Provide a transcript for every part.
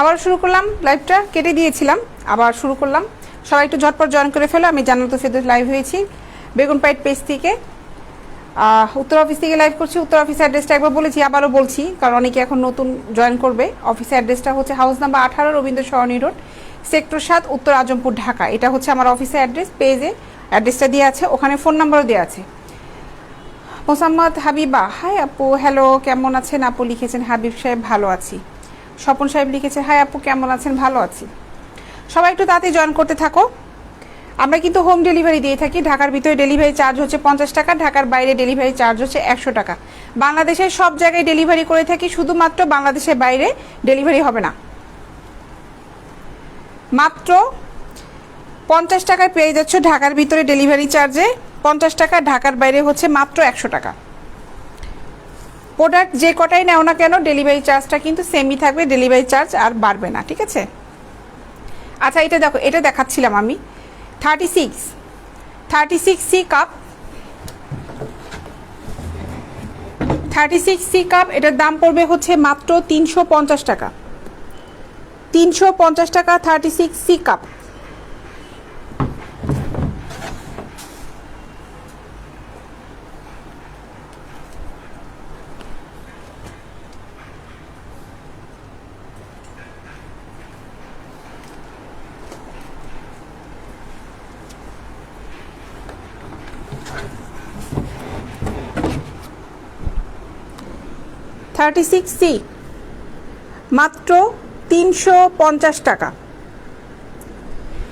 আবার শুরু করলাম, লাইভটা কেটে দিয়েছিলাম, আবার শুরু করলাম। সবাই একটু ঝটপট জয়েন করে ফেলো। আমি জান্নাতুল ফেরদৌস লাইভ হয়েছি বেগুন পাইট পেজ থেকে, উত্তর অফিস থেকে লাইভ করছি। উত্তর অফিস অ্যাড্রেসটা একবার বলেছি, আবারও বলছি, কারণ অনেকে এখন নতুন জয়েন করবে। অফিস অ্যাড্রেসটা হচ্ছে হাউস নাম্বার 18 রবীন্দ্র সরণি রোড, সেক্টর 7, উত্তর আজমপুর, ঢাকা। এটা হচ্ছে আমার অফিসের অ্যাড্রেস। পেজে অ্যাড্রেসটা দেওয়া আছে, ওখানে ফোন নাম্বারও দেওয়া আছে। মোসাম্মদ হাবিবা, হাই আপু, হ্যালো, কেমন আছেন আপু? লিখেছেন হাবিব সাহেব, ভালো আছি। স্বপন সাহেব লিখেছে, হাই আপু, কেমন আছেন? ভালো আছি। সবাই একটু তাড়াতাড়ি জয়েন করতে থাকো। আমরা কিন্তু হোম ডেলিভারি দিয়ে থাকি। ঢাকার ভিতরে ডেলিভারি চার্জ হচ্ছে 50 টাকা, ঢাকার বাইরে ডেলিভারি চার্জ হচ্ছে 100 টাকা। বাংলাদেশের সব জায়গায় ডেলিভারি করে থাকি, শুধুমাত্র বাংলাদেশের বাইরে ডেলিভারি হবে না। মাত্র 50 টাকায় পেয়ে যাচ্ছ ঢাকার ভিতরে ডেলিভারি চার্জে 50 টাকা, ঢাকার বাইরে হচ্ছে মাত্র 100 টাকা। প্রোডাক্ট যে কটাই নেও না কেন, ডেলিভারি চার্জটা কিন্তু সেমই থাকবে, ডেলিভারি চার্জ আর বাড়বে না, ঠিক আছে? আচ্ছা, এটা দেখো, এটা দেখাচ্ছিলাম আমি 36C কাপ, 36C কাপ। এটার দাম পড়বে হচ্ছে মাত্র 350 টাকা। 350 টাকা 36C কাপ। মাত্র 350 টাকা।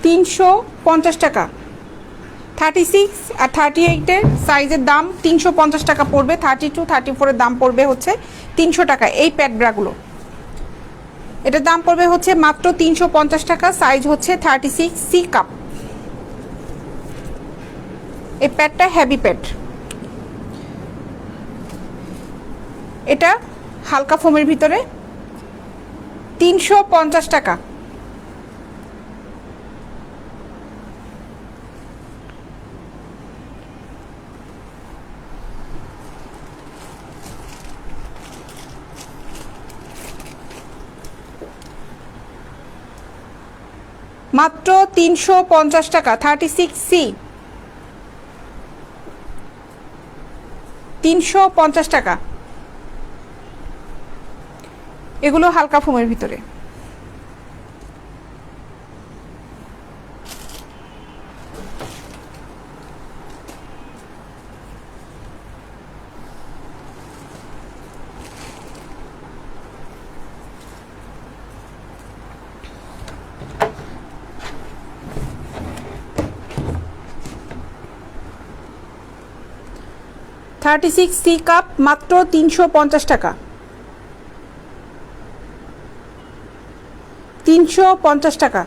350 টাকা। 36 আর 38-এর সাইজের দাম 350 টাকা পড়বে। 32, 34-এর দাম পড়বে হচ্ছে 300 টাকা। এই প্যাড ব্রাগুলো, এটার দাম পড়বে হচ্ছে মাত্র 350 টাকা। সাইজ হচ্ছে 36C কাপ। এই প্যাডটা হেভি প্যাড। এটা হালকা ফোমের ভিতরে 350 টাকা। মাত্র 350 টাকা। 36C 350 টাকা। এগুলো হালকা ফোমের ভিতরে। $36C কাপ মাত্র 350 টাকা। 350 টাকা।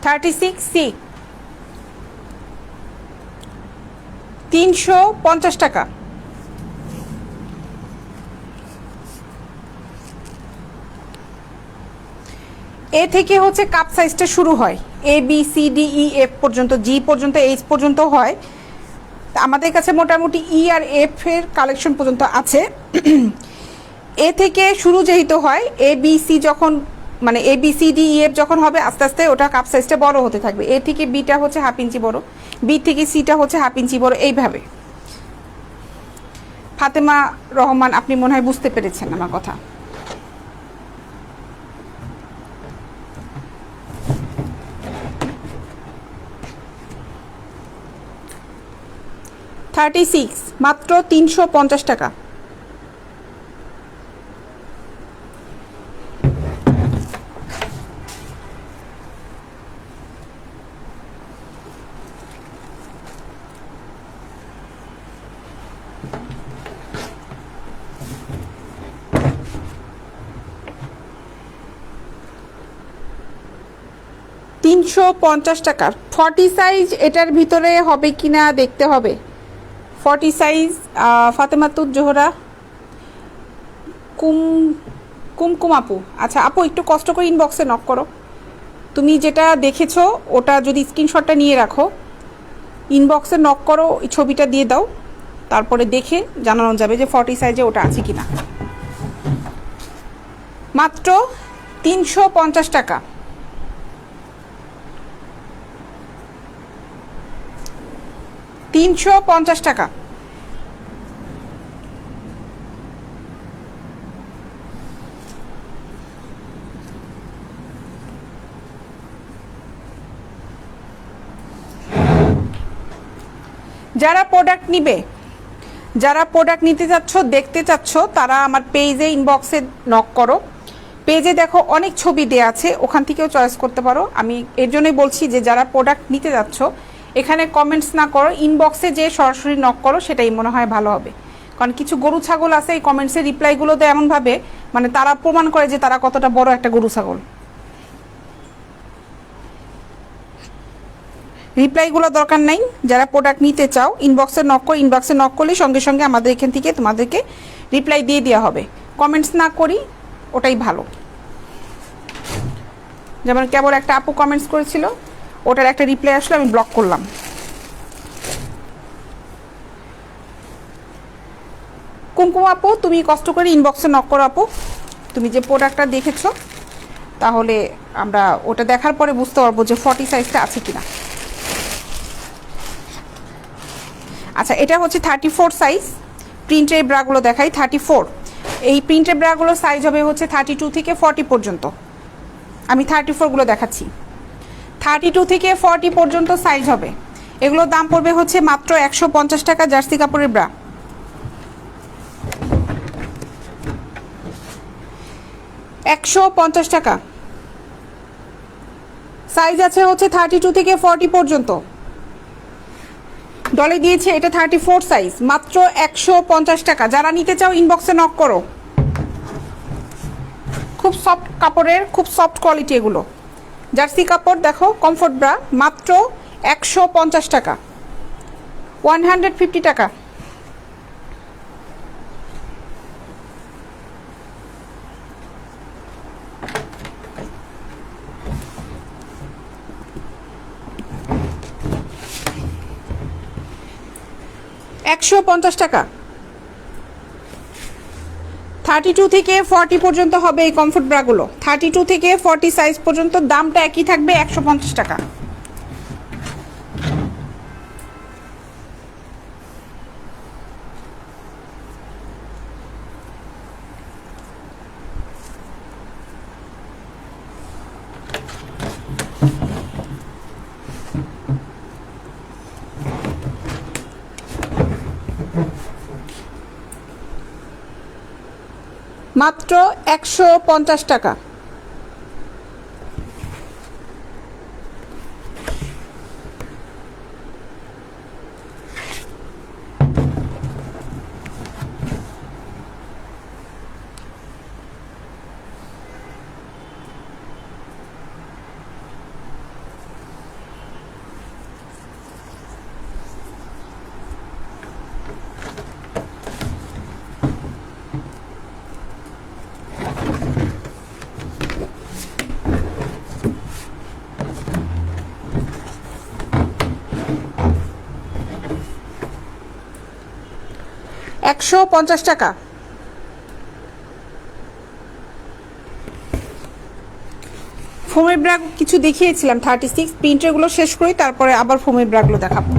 $36C 350 টাকা। এ থেকে হচ্ছে কাপ সাইজটা শুরু হয়, ABCDEF পর্যন্ত, G পর্যন্ত, H পর্যন্ত হয়। আমাদের কাছে মোটামুটি E আর F এর কালেকশন পর্যন্ত আছে। এ থেকে শুরু যেহেতু হয়, ABC যখন মানে ABCDEF যখন হবে, আস্তে আস্তে ওটা কাপ সাইজটা বড় হতে থাকবে। এ থেকে বিটা হচ্ছে হাফ ইঞ্চি বড়, বি থেকে সিটা হচ্ছে হাফ ইঞ্চি বড়, এইভাবে। ফাতেমা রহমান, আপনি মনে হয় বুঝতে পেরেছেন আমার কথা। $36 মাত্র 350 টাকা। $350 টাকা। 40 সাইজ এটার ভিতরে হবে কিনা দেখতে হবে। 40 সাইজ ফাতেমাতুজ জোহরা, কুম কুমকুম আপু, আচ্ছা আপু একটু কষ্ট করে ইনবক্সে নক করো। তুমি যেটা দেখেছো ওটা যদি স্ক্রিনশটটা নিয়ে রাখো, ইনবক্সে নক করো, এই ছবিটা দিয়ে দাও, তারপরে দেখে জানানো যাবে যে 40 সাইজে ওটা আছে কিনা। মাত্র 350 টাকা। টাকা। যারা প্রোডাক্ট নিবে, যারা প্রোডাক্ট নিতে চাচ্ছ, দেখতে চাচ্ছ, তারা আমার পেজে ইনবক্সে নক করো। পেজে দেখো অনেক ছবি দেওয়া আছে, ওখান থেকেও চয়েস করতে পারো। আমি এর জন্যই বলছি যে যারা প্রোডাক্ট নিতে যাচ্ছ এখানে কমেন্টস না করো, ইনবক্সে যে সরাসরি নক করো, সেটাই মনে হয় ভালো হবে। কারণ কিছু গরু ছাগল আছে এই কমেন্টসের রিপ্লাইগুলো দেয় এমনভাবে, মানে তারা প্রমাণ করে যে তারা কতটা বড় একটা গরু ছাগল। রিপ্লাইগুলো দরকার নাই। যারা প্রোডাক্ট নিতে চাও ইনবক্সে নক করো, ইনবক্সে নক করলে সঙ্গে সঙ্গে আমাদের এখান থেকে তোমাদেরকে রিপ্লাই দিয়ে দেওয়া হবে। কমেন্টস না করি ওটাই ভালো। যেমন কেবল একটা আপু কমেন্টস করেছিল, ওটার একটা রিপ্লাই আসলে আমি ব্লক করলাম। কুমকুম আপু তুমি কষ্ট করে ইনবক্সে নক করো আপু, তুমি যে প্রোডাক্টটা দেখেছো, তাহলে আমরা ওটা দেখার পরে বুঝতে পারবো যে 40 সাইজটা আছে কিনা। আচ্ছা এটা হচ্ছে 34 সাইজ। প্রিন্টের ব্রাগুলো দেখাই 34। এই প্রিন্টের ব্রাগুলোর সাইজ হবে হচ্ছে 32 থেকে 40 পর্যন্ত। আমি 34গুলো দেখাচ্ছি। 32 থেকে 40 পর্যন্ত সাইজ হবে। এগুলোর দাম পড়বে হচ্ছে মাত্র 150 টাকা। জার্সি কাপড়ের ব্রা 150 টাকা। সাইজ আছে হচ্ছে 32 থেকে 40 পর্যন্ত। ডলে দিয়েছে এটা 34 সাইজ, মাত্র 150 টাকা। যারা নিতে চাও ইনবক্সে নক করো। খুব সফট কাপড়ের, খুব সফট কোয়ালিটি এগুলো। জার্সি কাপড় দেখো, কমফোর্ট ব্রা, মাত্র 150 টাকা, 150 টাকা। টাকা। 32 থেকে 40 পর্যন্ত হবে এই কমফোর্ট ব্রাগুলো। 32 থেকে 40 সাইজ পর্যন্ত দামটা একই থাকবে, 150 টাকা। মাত্র 150 টাকা। $150 টাকা। ফোমের ব্রা কিছু দেখিয়েছিলাম 36, প্রিন্টারগুলো শেষ করি তারপরে আবার ফোমের ব্রাগুলো দেখাবো।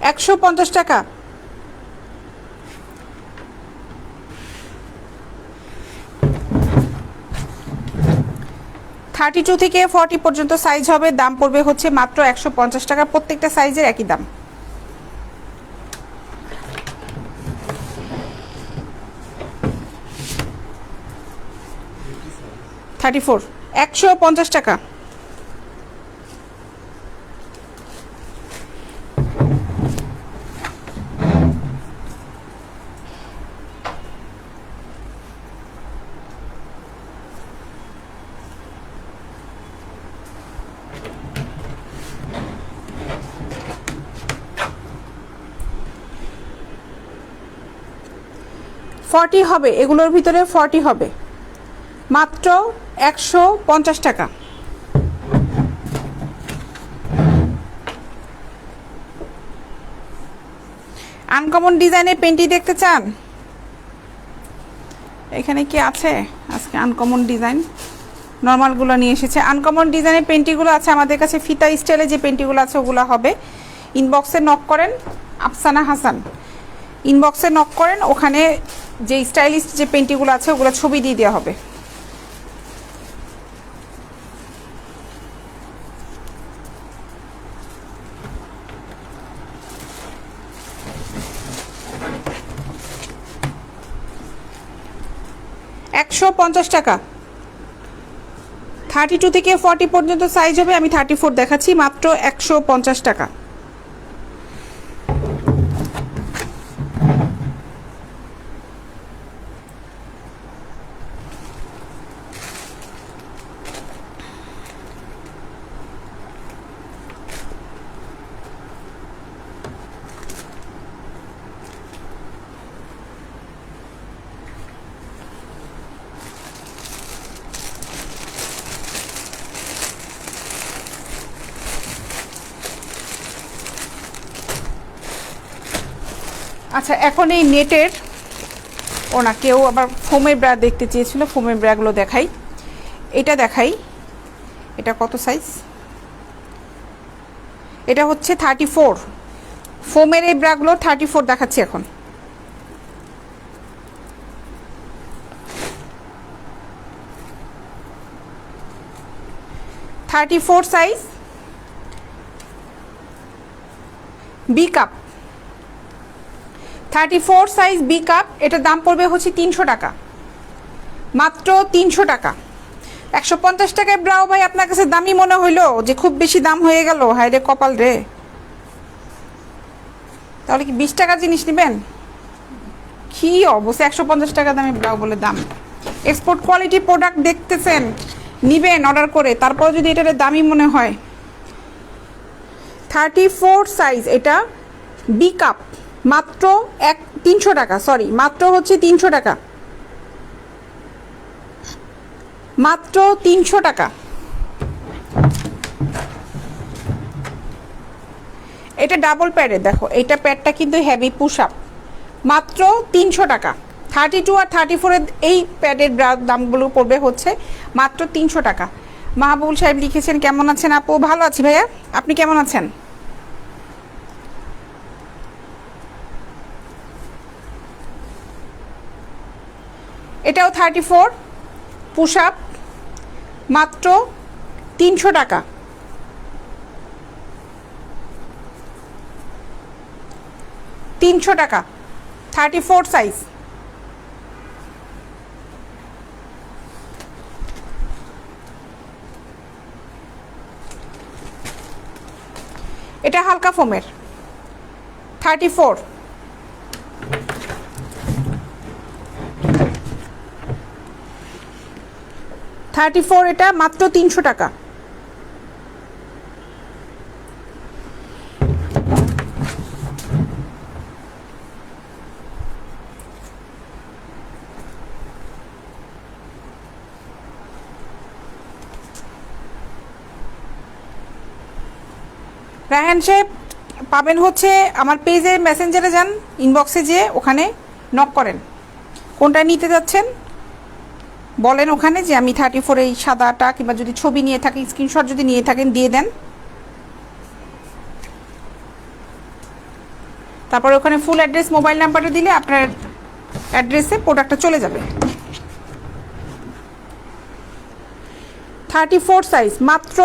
$150 টাকা। 32 থেকে 40 পর্যন্ত সাইজ হবে, দাম পড়বে হচ্ছে মাত্র 150 টাকা। প্রত্যেকটা সাইজের একই দাম। 34 150 টাকা। 40 হবে, এগুলোর ভিতরে 40 হবে, মাত্র 150 টাকা। আনকমন ডিজাইনের পেন্টি দেখতে চান? এখানে কি আছে আজকে আনকমন ডিজাইন? নর্মালগুলো নিয়ে এসেছে। আনকমন ডিজাইনের পেন্টিগুলো আছে আমাদের কাছে, ফিতা স্টাইলে যে পেন্টিগুলো আছে ওগুলো হবে। ইনবক্সে নক করেন, আফসানা হাসান ইনবক্সে নক করেন, ওখানে যে স্টাইলিশ যে পেন্টিগুলো আছে ওগুলো ছবি দিয়ে দেওয়া হবে। টাকা। 32 থেকে 40 পর্যন্ত সাইজ হবে, আমি 34 দেখাচ্ছি, মাত্র 150 টাকা। আচ্ছা, এখন এই নেটের না কেউ আবার ফোমের ব্রা দেখতে চেয়েছিল, ফোমের ব্রাগুলো দেখাই। এটা দেখাই, এটা কত সাইজ? এটা হচ্ছে 34। ফোমের এই ব্রাগুলো 34 দেখাচ্ছি এখন। Size, B cup, 34 size B cup. এটার দাম পড়বে হচ্ছে 300 টাকা, মাত্র 300 টাকা। 150 টাকায় ব্রাও ভাই আপনার কাছে দামি মনে হইলো যে খুব বেশি দাম হয়ে গেল, হায় রে কপাল রে। তাহলে কি 20 টাকার জিনিস নেবেন? কি অবশ্যই 150 টাকা দামে ব্রাও বলে দাম। এক্সপোর্ট কোয়ালিটি প্রোডাক্ট দেখতেছেন, নিবেন অর্ডার করে, তারপর যদি এটার দামি মনে হয়। 34 সাইজ, এটা বি কাপ, মাত্র 300 টাকা, সরি মাত্র হচ্ছে 300 টাকা, মাত্র 300 টাকা। এটা ডাবল প্যাডের, দেখো এটা প্যাডটা কিন্তু হেভি পুশ আপ, মাত্র 300 টাকা। 32 আর 34 এর এই প্যাডের দামগুলো পড়বে হচ্ছে মাত্র 300 টাকা। মাহবুল সাহেব লিখেছেন, কেমন আছেন আপু? ভালো আছি ভাইয়া, আপনি কেমন আছেন? এটাও 34 পুশ আপ, মাত্র 300 টাকা। টাকা 34 সাইজ। এটা হালকা ফোমের, 34। এটা মাত্র 300 টাকা। রায়হান সাহেব পাবেন হচ্ছে আমার পেজে, মেসেঞ্জারে যান, ইনবক্সে যেয়ে ওখানে নক করেন, কোনটা নিতে যাচ্ছেন বলেন ওখানে, যে আমি 34 এই সাদাটা, কিংবা যদি ছবি নিয়ে থাকেন, স্ক্রিনশট যদি নিয়ে থাকেন দিয়ে দেন। তারপরে ওখানে ফুল অ্যাড্রেস, মোবাইল নাম্বারটা দিলে আপনার অ্যাড্রেসে প্রোডাক্টটা চলে যাবে। 34 সাইজ, মাত্র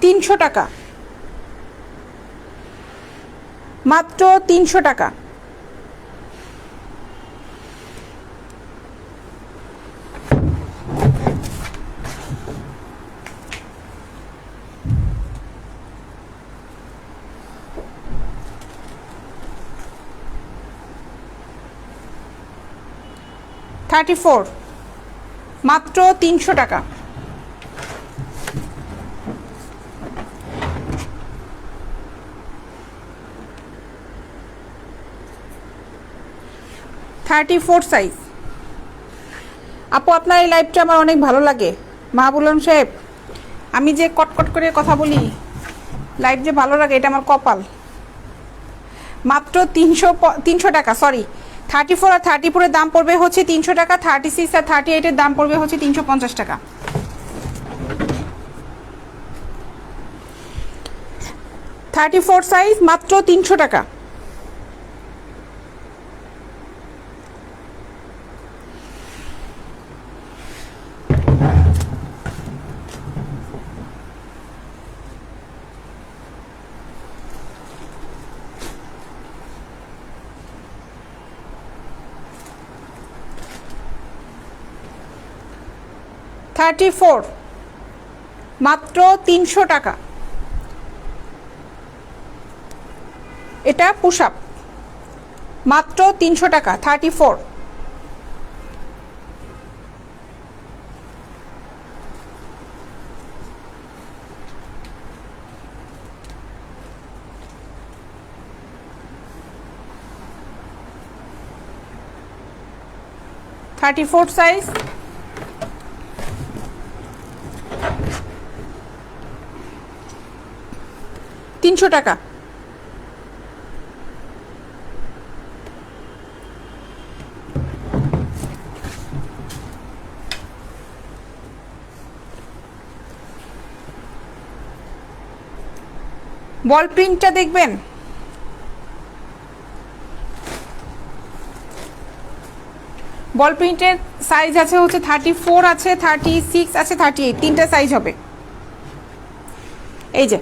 300 টাকা, মাত্র 300 টাকা। মাত্র 300 টাকা। 34 সাইজ। আপু আপনার এই লাইভটা আমার অনেক ভালো লাগে মাহবুব আলম সাহেব, আমি যে কটকট করে কথা বলি, লাইভ যে ভালো লাগে এটা আমার কপাল। মাত্র 300 টাকা, সরি 34 আর 34 এর দাম পড়বে হচ্ছে 300 টাকা, 36 আর 38 এর দাম পড়বে হচ্ছে 350 টাকা। 34 সাইজ মাত্র 300 টাকা। মাত্র 300 টাকা। এটা পুশ আপ, মাত্র 300 টাকা। 34 সাইজ, 300 টাকা। বল প্রিন্টটা দেখবেন, বল প্রিন্টের সাইজ আছে হচ্ছে 34 আছে, 36 আছে, 38, তিনটা সাইজ হবে। এই যে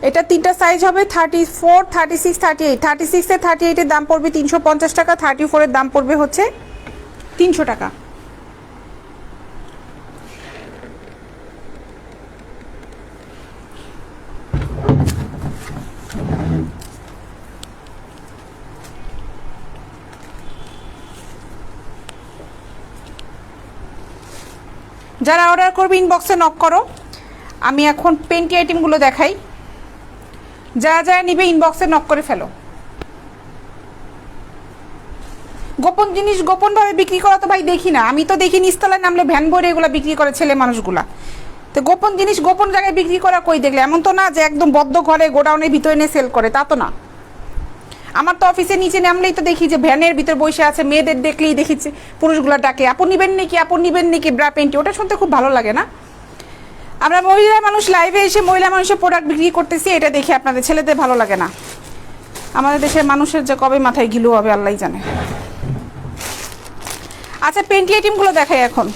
এটা তিনটা সাইজ হবে, 34, 36, 38। 36 এর 38 এর দাম পড়বে 350 টাকা, 34 এর দাম পড়বে হচ্ছে 300 টাকা। যারা অর্ডার করবে ইনবক্সে নক করো। আমি এখন পেন্টি আইটেমগুলো দেখাই, যারা যারা নিবে ইনবক্সে নক করে ফেলো। গোপন জিনিস গোপনভাবে বিক্রি করা তো ভাই দেখি না, আমি তো দেখি নিচতলায় নামলে ভ্যান ভরে এগুলো বিক্রি করে ছেলে মানুষগুলা। তো গোপন জিনিস গোপন জায়গায় বিক্রি করা কই দেখলে? এমন তো না যে একদম বদ্ধ ঘরে গোডাউনের ভিতরে এনে সেল করে, তা তো না। আমার তো অফিসের নিচে নামলেই তো দেখি যে ভ্যানের ভিতর বসে আছে, মেয়েদের দেখলেই দেখেছি পুরুষগুলো ডাকে, আপন নিবেন নাকি, আপন নিবেন নাকি ব্রা পেন্টি। ওটা শুনতে খুব ভালো লাগে না? আমরা মহিলা মানুষ লাইভে এসে মহিলা মানুষের প্রোডাক্ট বিক্রি করতেছি, এটা দেখে আপনাদের ছেলেদের ভালো লাগে না। আমাদের দেশের মানুষের যে কবে মাথায় গিলু হবে আল্লাহ জানে। আচ্ছা পেন্টি আইটেমগুলো দেখাই এখন।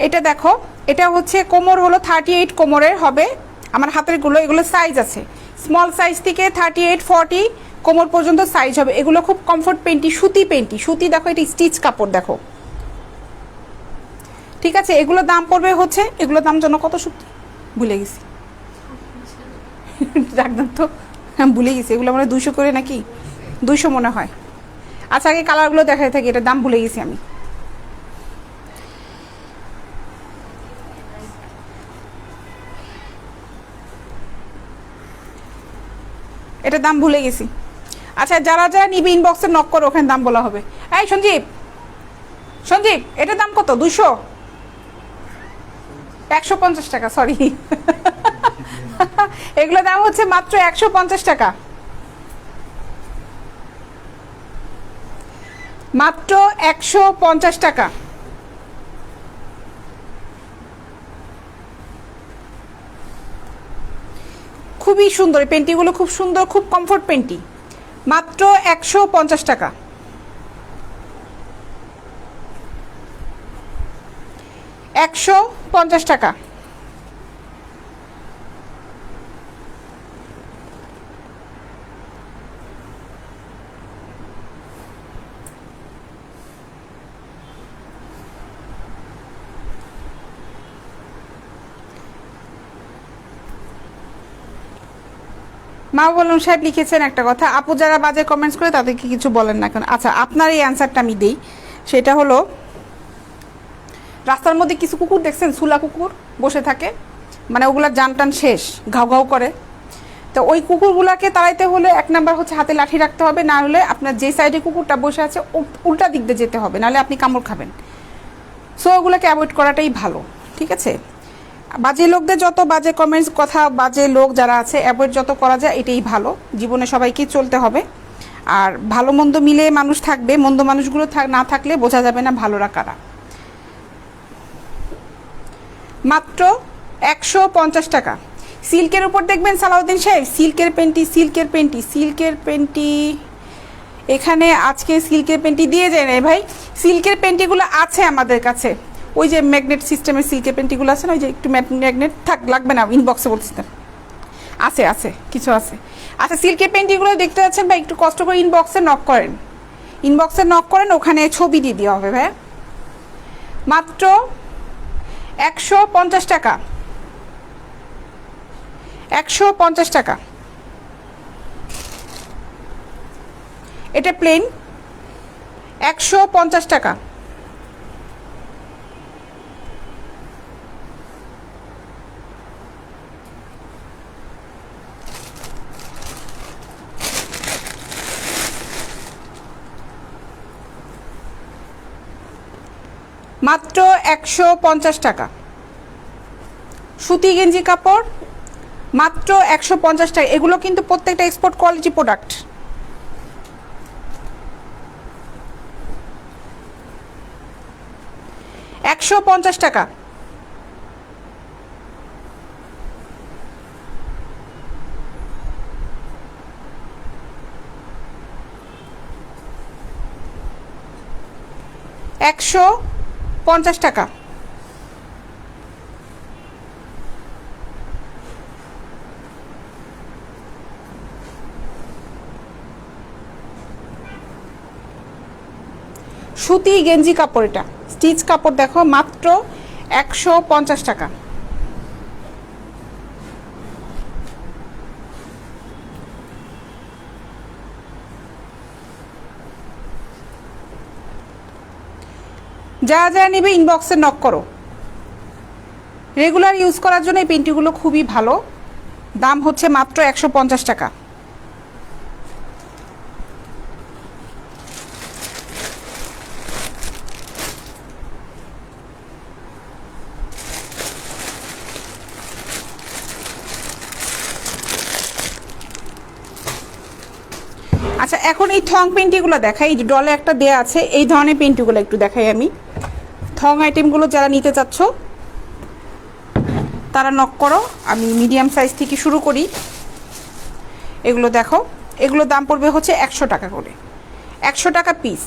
এটা দেখো, এটা হচ্ছে কোমর হলো 38 কোমরের হবে। আমার হাতের গুলো এগুলো সাইজ আছে, স্মল সাইজ থেকে 38, 40 কোমর পর্যন্ত সাইজ হবে। এগুলো খুব কমফোর্ট পেন্টি, সুতি পেন্টি, সুতি দেখো এটা স্টিচ কাপড় দেখো, ঠিক আছে। এগুলোর দাম পড়বে হচ্ছে, এগুলোর দাম জন্য কত সুতি ভুলে গেছি, রাখদাম তো ভুলে গেছি। এগুলো মানে 200 করে নাকি 200 মনে হয়। আচ্ছা আগে কালারগুলো দেখাই থাকি, এটার দাম ভুলে গেছি আমি। এটার দাম ভুলে গেছি। আচ্ছা যারা যারা নিবে ইনবক্সে নক করো, ওখানে দাম বলা হবে। এই সঞ্জীব, সঞ্জীব এটার দাম কত? 200, 150 টাকা, সরি এগুলো দাম হচ্ছে মাত্র 150 টাকা, মাত্র 150 টাকা। খুবই সুন্দর এই পেন্টিগুলো, খুব সুন্দর, খুব কমফোর্ট পেন্টি, মাত্র 150 টাকা। টাকা। মাহবুব আলম সাহেব লিখেছেন একটা কথা, আপু যারা বাজে কমেন্টস করে তাদেরকে কিছু বলেন না কেন? আচ্ছা আপনার এই অ্যান্সারটা আমি দিই, সেটা হলো রাস্তার মধ্যে কিছু কুকুর দেখছেন, সুলা কুকুর বসে থাকে, মানে ওগুলার জান টান শেষ, ঘাউ ঘাউ করে। তো ওই কুকুরগুলাকে তাড়াইতে হলে এক নাম্বার হচ্ছে হাতে লাঠি রাখতে হবে, না হলে আপনার যে সাইডে কুকুরটা বসে আছে উল্টা দিক দিয়ে যেতে হবে, নাহলে আপনি কামড় খাবেন। সো ওগুলোকে অ্যাভয়েড করাটাই ভালো, ঠিক আছে। বাজে লোকদের যত বাজে কমেন্টস, কথা, বাজে লোক যারা আছে অ্যাভয়েড যত করা যায় এটাই ভালো। জীবনে সবাইকেই চলতে হবে, আর ভালো মন্দ মিলে মানুষ থাকবে, মন্দ মানুষগুলো না থাকলে বোঝা যাবে না ভালোরা কারা। মাত্র 150 টাকা। সিল্কের উপর দেখবেন সালাউদ্দিন সাহেব, সিল্কের পেন্টি এখানে আজকে সিল্কের পেন্টি দিয়ে যায় না ভাই। সিল্কের পেন্টিগুলো আছে আমাদের কাছে, ওই যে ম্যাগনেট সিস্টেমের সিল্কের পেন্টিগুলো আছে না, ওই যে একটু ম্যাগনেট থাক, লাগবে না, ইনবক্সে বলছিলাম, আছে কিছু আছে। আচ্ছা, সিল্কের পেন্টিগুলো দেখতে যাচ্ছেন ভাই, একটু কষ্ট করে ইনবক্সে নক করেন, ওখানে ছবি দিয়ে দেওয়া হবে ভাই। মাত্র 150 টাকা, 150 টাকা। এটা প্লেন, 150 টাকা। মাত্র 150 টাকা। সুতি গেঞ্জি কাপড় মাত্র 150 টাকা। এগুলো কিন্তু প্রত্যেকটা এক্সপোর্ট কোয়ালিটি প্রোডাক্ট। $150 টাকা। $150 টাকা। সুতি গেঞ্জি কাপড়, এটা স্টিচ কাপড়, দেখো মাত্র 150 টাকা। যা যা নেবে ইনবক্সে নক করো। রেগুলার ইউজ করার জন্য এই পেন্টিগুলো খুবই ভালো, দাম হচ্ছে মাত্র 150 টাকা। আচ্ছা, এখন এই থং পেন্টিগুলো দেখাই, এই যে ডলে একটা দেয়া আছে, এই ধরনের পেন্টিগুলো একটু দেখাই আমি। থং আইটেমগুলো যারা নিতে চাচ্ছ তারা নক করো, আমি মিডিয়াম সাইজ থেকে শুরু করি। এগুলো দেখো, এগুলো দাম পড়বে হচ্ছে 100 টাকা করে, 100 টাকা পিস,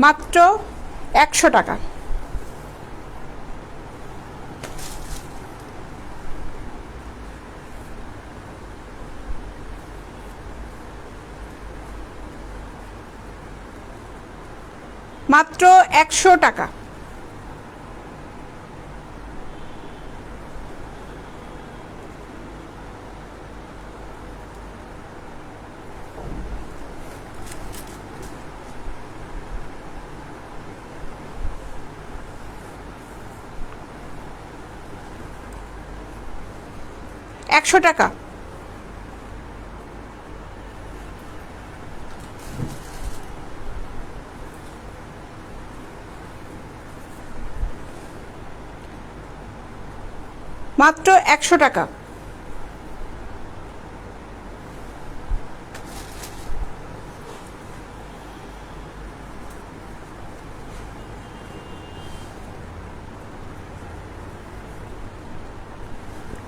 মাত্র 100 টাকা। মাত্র 100 টাকা। একশো টাকা। মাত্র 100 টাকা।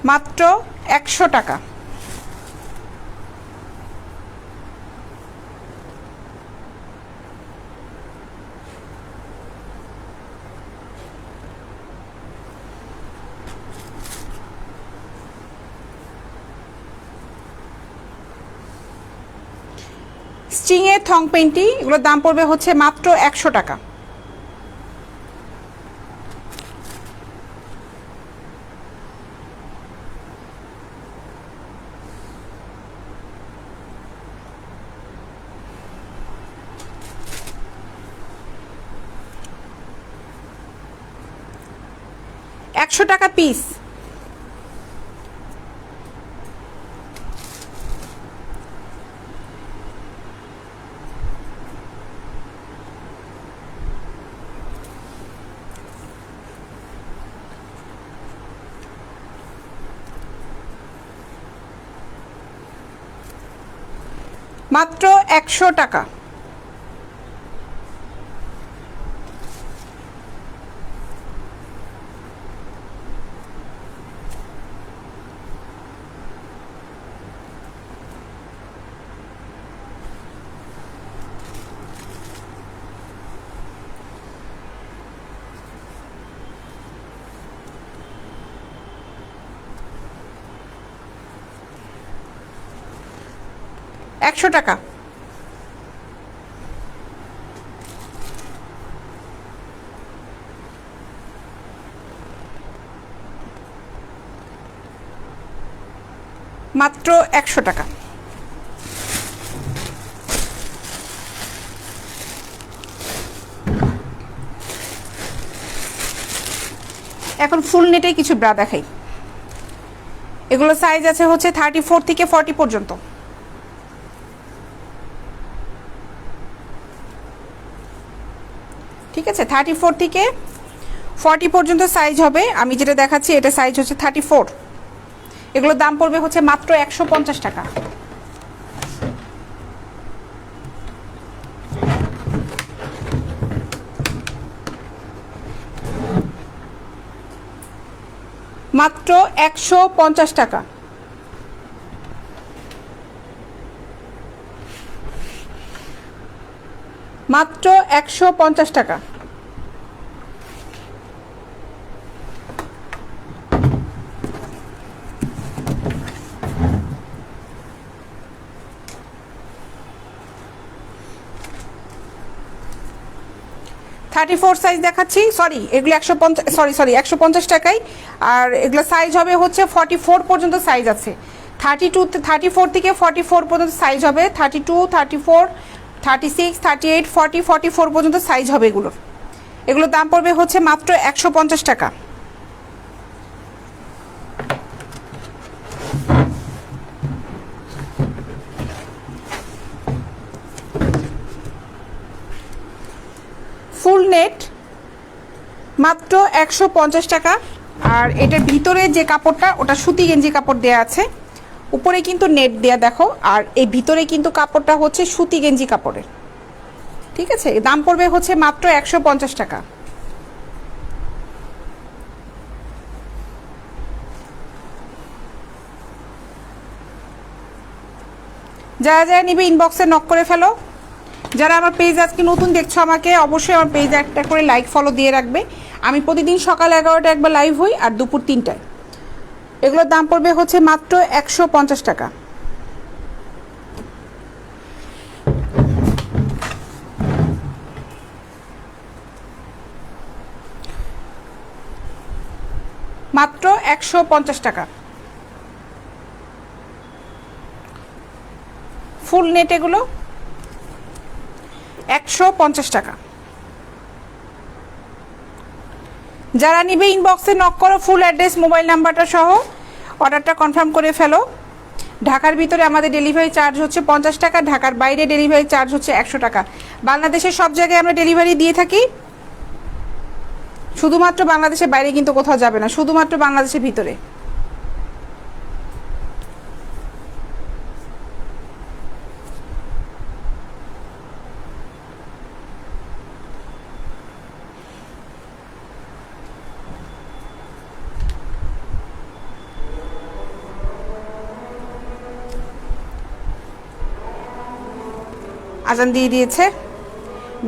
মাত্র 100 টাকা। স্ট্রিংয়ের থং পেন্টি, এগুলোর দাম পড়বে হচ্ছে মাত্র 100 টাকা। 100 টাকা পিস। মাত্র 100 টাকা। একশো টাকা। মাত্র 100 টাকা। এখন ফুল নেটে কিছু ব্রা দেখাই। এগুলো সাইজ আছে হচ্ছে 34 থেকে 40 পর্যন্ত। ঠিক আছে, 34 থেকে 40 পর্যন্ত সাইজ হবে। আমি যেটা দেখাচ্ছি এটা সাইজ হচ্ছে 34। এগুলোর দাম পড়বে হচ্ছে মাত্র 150 টাকা। মাত্র 150 টাকা। মাত্র 150 টাকা। থার্টি ফোর সাইজ দেখাচ্ছি, সরি এগুলো 150 টাকায়। আর এগুলো সাইজ হবে হচ্ছে 44 পর্যন্ত সাইজ আছে। 34 থেকে 44 পর্যন্ত সাইজ হবে। 32, 34, 36, 38, 40, 44 পর্যন্ত সাইজ হবে এগুলোর। এগুলোর দাম পড়বে হচ্ছে মাত্র 150 টাকা। ফুল নেট মাত্র 150 টাকা। আর এটার ভিতরে যে কাপড়টা ওটা সুতি গেঞ্জি কাপড় দেয়া আছে, উপরে কিন্তু নেট দেয়া দেখো। আর এই ভিতরে কিন্তু কাপড়টা হচ্ছে সুতি গেঞ্জি কাপড়ের। ঠিক আছে, দাম পড়বে হচ্ছে মাত্র 150 টাকা। যারা যারা নিবে ইনবক্সে নক করে ফেলো। যারা আমার পেজ আজকে নতুন দেখছো আমাকে অবশ্যই আমার পেজে একটা করে লাইক ফলো দিয়ে রাখবে। আমি প্রতিদিন সকাল 11টায় একবার লাইভ হই আর দুপুর 3টায়। এগুলোর দাম পড়বে হচ্ছে মাত্র 150 টাকা। মাত্র 150 টাকা। ফুল নেট এগুলো 150 টাকা। যারা নিবে ইনবক্সে নক করো, ফুল অ্যাড্রেস মোবাইল নাম্বারটা সহ অর্ডারটা কনফার্ম করে ফেলো। ঢাকার ভিতরে আমাদের ডেলিভারি চার্জ হচ্ছে 50 টাকা, ঢাকার বাইরে ডেলিভারি চার্জ হচ্ছে 100 টাকা। বাংলাদেশের সব জায়গায় আমরা ডেলিভারি দিয়ে থাকি, শুধুমাত্র বাংলাদেশের বাইরে কিন্তু কোথাও যাবে না, শুধুমাত্র বাংলাদেশের ভিতরে। আজান দিয়ে দিয়েছে,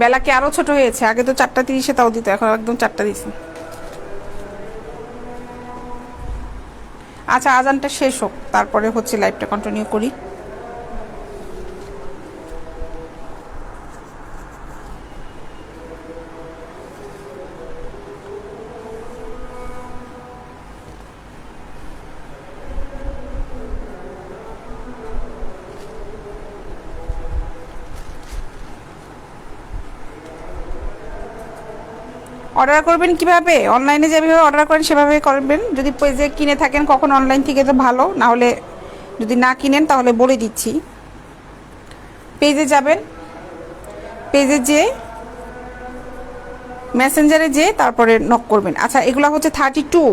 বেলা কি আরও ছোট হয়েছে? আগে তো 4:30 তাও দিত, এখন একদম 4টা দিছে। আচ্ছা আজানটা শেষ হোক, তারপরে হচ্ছে লাইভটা কন্টিনিউ করি। অর্ডার করবেন কিভাবে? অনলাইনে যেভাবে অর্ডার করেন সেভাবে করবেন। যদি পেজে কিনে থাকেন কখন অনলাইন থেকে তো ভালো, না হলে যদি না কিনেন তাহলে বলে দিচ্ছি। পেজে যাবেন, পেজে যেয়ে মেসেঞ্জারে যেয়ে তারপরে নক করবেন। আচ্ছা, এগুলো হচ্ছে 32।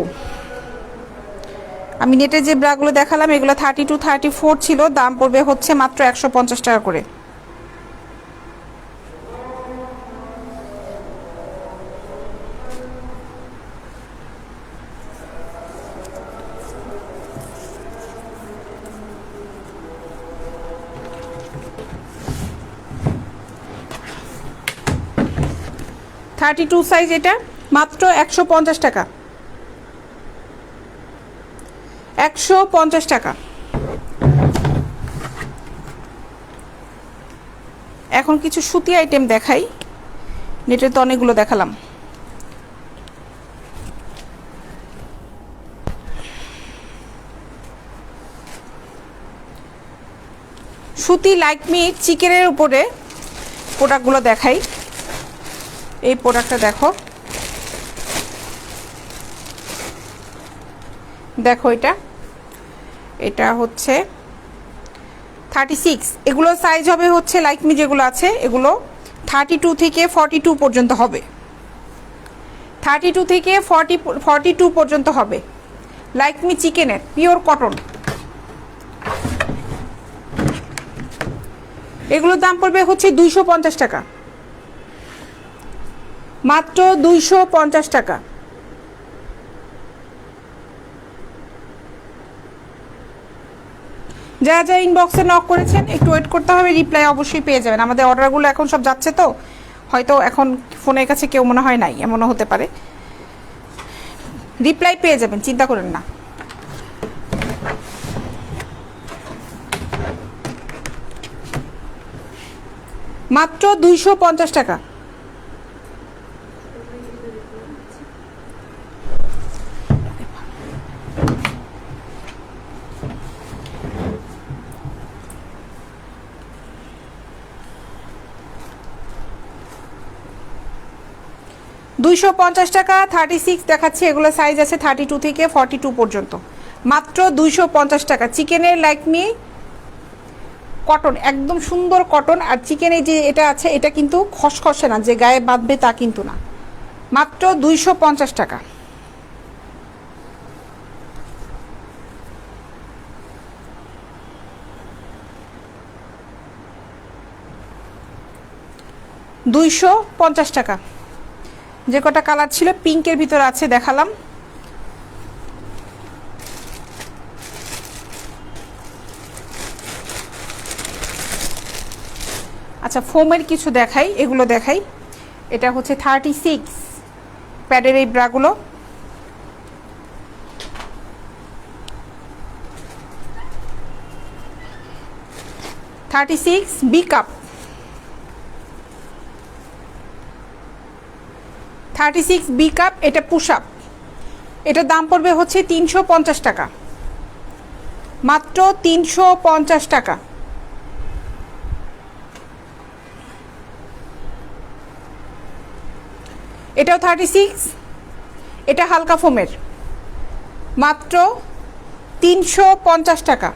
আমি নেটে যে ব্রাগুলো দেখালাম এগুলো 32 34 ছিল, দাম পড়বে হচ্ছে মাত্র 150 টাকা করে। থার্টি টু সাইজ, এটা মাত্র 150 টাকা। 150 টাকা। এখন কিছু সুতি আইটেম দেখাই, নেটে তো অনেকগুলো দেখালাম। সুতি লাইক মি চিকেনের উপরে প্রোডাক্টগুলো দেখাই। এই প্রোডাক্টটা দেখো, দেখো এটা হচ্ছে 36। এগুলো সাইজ হবে হচ্ছে লাইক মি যেগুলো আছে এগুলো 32 থেকে 42 পর্যন্ত হবে। 32 থেকে 42 পর্যন্ত হবে। লাইক মি চিকেনের পিওর কটন। এগুলোর দাম পড়বে হচ্ছে 250 টাকা, মাত্র 250 টাকা। যারা যারা ইনবক্সে নক করেছেন একটু ওয়েট করতে হবে, রিপ্লাই অবশ্যই পেয়ে যাবেন। আমাদের অর্ডারগুলো এখন সব যাচ্ছে তো, হয়তো এখন ফোনের কাছে কেউ মনে হয় নাই, এমনও হতে পারে। রিপ্লাই পেয়ে যাবেন, চিন্তা করেন না। মাত্র 250 টাকা। টাকা 36 দেখাচ্ছে, এগুলো সাইজ আছে 32 থেকে 42 পর্যন্ত। মাত্র 250 টাকা। চিকেনের লাইক মি কটন, একদম সুন্দর কটন। আর চিকেনের যে এটা আছে এটা কিন্তু খসখসে না, যে গায়ে বাঁধবে তা কিন্তু না। মাত্র 250 টাকা। টাকা। যে কটা কালার ছিল পিঙ্কের ভিতর আছে দেখালাম। আচ্ছা, ফোমের কিছু দেখাই, এগুলো দেখাই। এটা হচ্ছে 36 প্যাডের এই ব্রাগুলো। বি কাপ 36 বি কাপ, এটা পুশ আপ। এটার দাম পড়বে হচ্ছে 350 টাকা, মাত্র 350 টাকা। এটাও 36, এটা হালকা ফোমের, মাত্র 350 টাকা।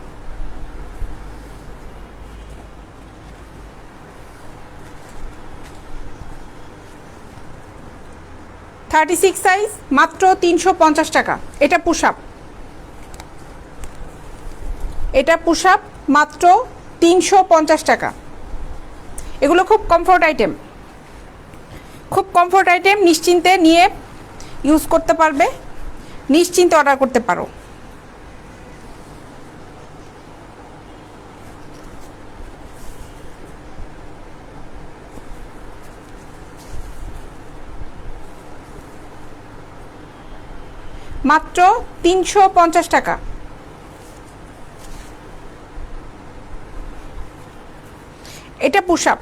সাইজ, মাত্র 350 টাকা। এটা পুশ আপ, এটা পুশ আপ, মাত্র 350 টাকা। এগুলো খুব কমফোর্ট আইটেম, খুব কমফোর্ট আইটেম। নিশ্চিন্তে নিয়ে ইউজ করতে পারবে, নিশ্চিন্তে অর্ডার করতে পারো। মাত্র 350 টাকা। এটা পুশ আপ,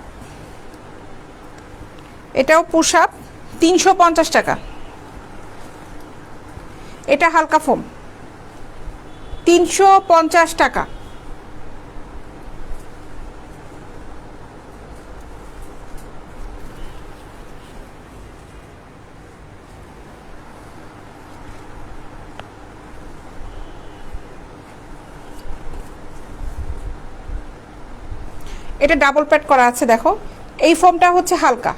এটাও পুশ আপ, 350 টাকা। এটা হালকা ফোম, 350 টাকা। এটা ডাবল প্যাড করা আছে দেখো, এই ফোমটা হচ্ছে হালকা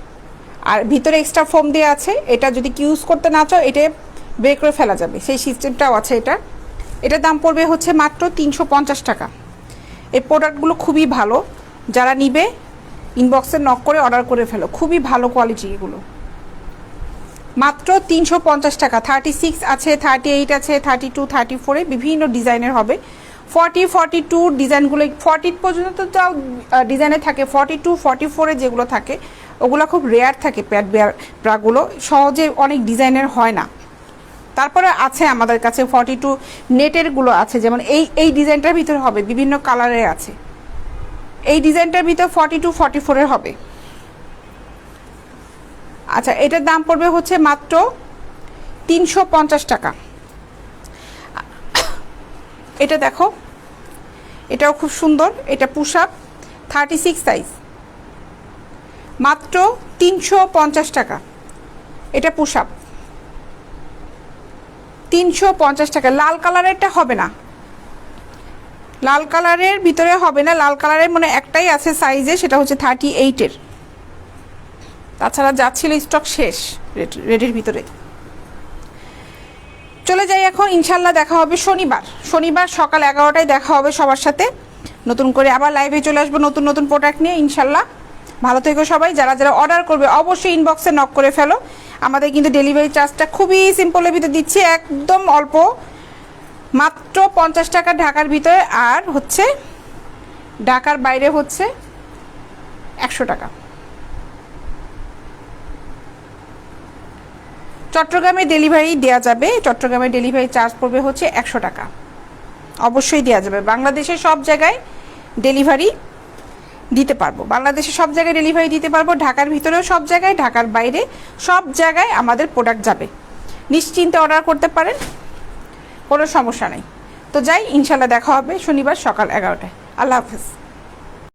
আর ভিতরে এক্সট্রা ফোম দেওয়া আছে। এটা যদি ইউজ করতে না চাও এটা বের করে ফেলা যাবে, সেই সিস্টেমটাও আছে। এটার দাম পড়বে হচ্ছে মাত্র 350 টাকা। এই প্রোডাক্টগুলো খুবই ভালো, যারা নিবে ইনবক্সে নক করে অর্ডার করে ফেলো, খুবই ভালো কোয়ালিটি এগুলো। মাত্র 350 টাকা। 36 আছে, 38 আছে, 32, 34 বিভিন্ন ডিজাইনের হবে। 40, 42 ডিজাইনগুলো 40 পর্যন্ত তাও ডিজাইনে থাকে। 42, 44 যেগুলো থাকে ওগুলো খুব রেয়ার থাকে। প্যাড ব্রাগুলো সহজে অনেক ডিজাইনের হয় না। তারপরে আছে আমাদের কাছে 42 নেটেরগুলো আছে, যেমন এই ডিজাইনটার ভিতরে হবে, বিভিন্ন কালারের আছে। এই ডিজাইনটার ভিতর 42, 44 হবে। আচ্ছা, এটার দাম পড়বে হচ্ছে মাত্র 350 টাকা। এটা দেখো, এটাও খুব সুন্দর। এটা পুশ আপ 36 সাইজ, মাত্র 350 টাকা। এটা পুশ আপ 350 টাকা। লাল কালারেরটা হবে না, লাল কালারের ভিতরে হবে না। লাল কালারের মানে একটাই আছে সাইজে, সেটা হচ্ছে 38-এর। তাছাড়া যাচ্ছিল স্টক শেষ রেডের ভিতরে। চলে যাই এখন, ইনশাল্লাহ দেখা হবে শনিবার সকাল 11টায় দেখা হবে সবার সাথে। নতুন করে আবার লাইভে চলে আসবো নতুন নতুন প্রোডাক্ট নিয়ে ইনশাল্লাহ। ভালো থেকো সবাই। যারা যারা অর্ডার করবে অবশ্যই ইনবক্সে নক করে ফেলো। আমাদের কিন্তু ডেলিভারি চার্জটা খুবই সিম্পলের ভিতরে দিচ্ছি, একদম অল্প, মাত্র 50 টাকা ঢাকার ভিতরে, আর হচ্ছে ঢাকার বাইরে হচ্ছে 100 টাকা। চট্টগ্রামে ডেলিভারি দেওয়া যাবে, চট্টগ্রামে ডেলিভারি চার্জ পড়বে হচ্ছে 100 টাকা। অবশ্যই দেওয়া যাবে, বাংলাদেশের সব জায়গায় ডেলিভারি দিতে পারবো, বাংলাদেশের সব জায়গায় ডেলিভারি দিতে পারবো। ঢাকার ভিতরেও সব জায়গায়, ঢাকার বাইরে সব জায়গায় আমাদের প্রোডাক্ট যাবে। নিশ্চিন্তে অর্ডার করতে পারেন, কোনো সমস্যা নেই। তো যাই, ইনশাল্লাহ দেখা হবে শনিবার সকাল 11টায়। আল্লাহ হাফেজ।